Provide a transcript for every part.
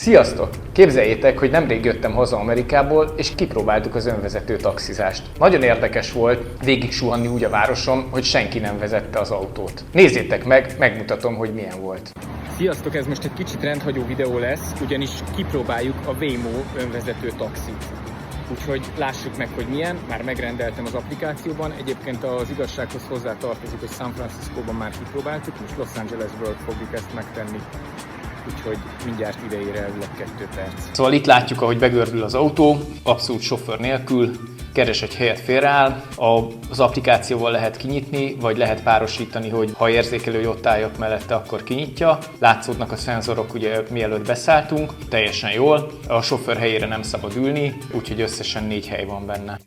Sziasztok! Képzeljétek, hogy nemrég jöttem haza Amerikából, és kipróbáltuk az önvezető taxizást. Nagyon érdekes volt végig suhanni úgy a városon, hogy senki nem vezette az autót. Nézzétek meg, megmutatom, hogy milyen volt. Sziasztok! Ez most egy kicsit rendhagyó videó lesz, ugyanis kipróbáljuk a Waymo önvezető taxit. Úgyhogy lássuk meg, hogy milyen. Már megrendeltem az applikációban. Egyébként az igazsághoz hozzá tartozik, hogy San Franciscóban már kipróbáltuk, most Los Angelesből fogjuk ezt megtenni. Úgyhogy mindjárt ide ér elvileg 2 perc. Szóval itt látjuk, ahogy begördül az autó, abszolút sofőr nélkül, keres egy helyet, félreáll. Az applikációval lehet kinyitni, vagy lehet párosítani, hogy ha érzékelő, hogy ott álljak mellette, akkor kinyitja. Látszódnak a szenzorok, ugye mielőtt beszálltunk, teljesen jól. A sofőr helyére nem szabad ülni, úgyhogy összesen 4 hely van benne.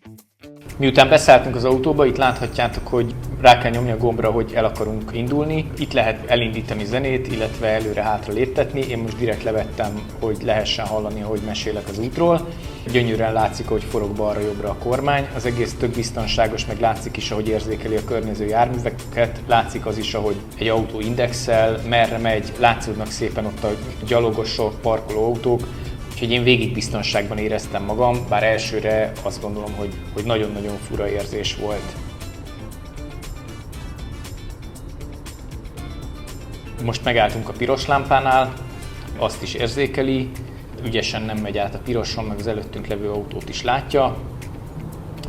Miután beszálltunk az autóba, itt láthatjátok, hogy rá kell nyomni a gombra, hogy el akarunk indulni. Itt lehet elindítani zenét, illetve előre-hátra léptetni. Én most direkt levettem, hogy lehessen hallani, hogy mesélek az útról. Gyönyörűen látszik, hogy forog balra-jobbra a kormány. Az egész tök biztonságos, meg látszik is, ahogy érzékeli a környező járműveket. Látszik az is, ahogy egy autó indexel, merre megy, látszódnak szépen ott a gyalogosok, parkoló autók. Úgyhogy én végig biztonságban éreztem magam, bár elsőre azt gondolom, hogy nagyon-nagyon fura érzés volt. Most megálltunk a piros lámpánál, azt is érzékeli, ügyesen nem megy át a piroson, meg az előttünk levő autót is látja,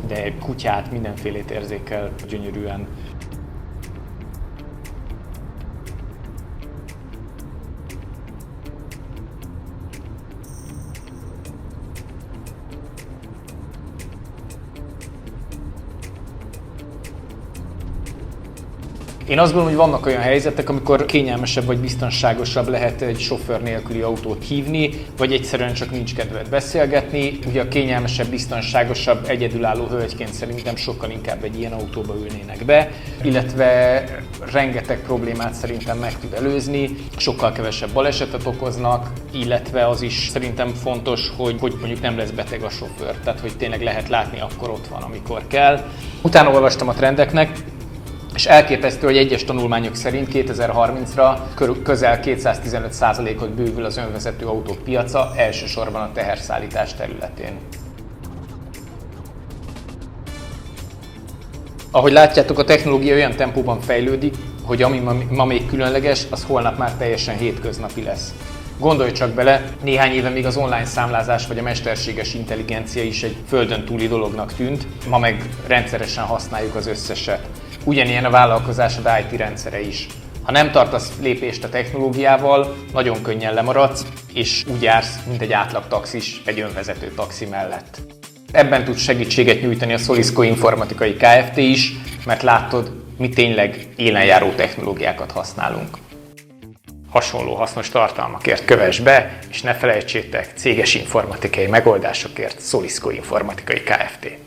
de kutyát, mindenfélét érzékel gyönyörűen. Én azt gondolom, hogy vannak olyan helyzetek, amikor kényelmesebb vagy biztonságosabb lehet egy sofőr nélküli autót hívni, vagy egyszerűen csak nincs kedved beszélgetni. Ugye a kényelmesebb, biztonságosabb, egyedülálló hölgyként szerintem sokkal inkább egy ilyen autóba ülnének be, illetve rengeteg problémát szerintem meg tud előzni, sokkal kevesebb balesetet okoznak, illetve az is szerintem fontos, hogy mondjuk nem lesz beteg a sofőr, tehát hogy tényleg lehet látni, akkor ott van, amikor kell. Utána olvastam a trendeknek, és elképesztő, hogy egyes tanulmányok szerint 2030-ra közel 215%-ot bővül az önvezető autók piaca, elsősorban a teherszállítás területén. Ahogy látjátok, a technológia olyan tempóban fejlődik, hogy ami ma még különleges, az holnap már teljesen hétköznapi lesz. Gondolj csak bele, néhány éve még az online számlázás vagy a mesterséges intelligencia is egy földön túli dolognak tűnt, ma meg rendszeresen használjuk az összeset. Ugyanilyen a vállalkozásod IT rendszere is. Ha nem tartasz lépést a technológiával, nagyon könnyen lemaradsz, és úgy jársz, mint egy átlag taxis egy önvezető taxi mellett. Ebben tud segítséget nyújtani a Solisco Informatikai Kft. Is, mert látod, mi tényleg élenjáró technológiákat használunk. Hasonló hasznos tartalmakért kövess be, és ne felejtsétek, céges informatikai megoldásokért Solisco Informatikai Kft.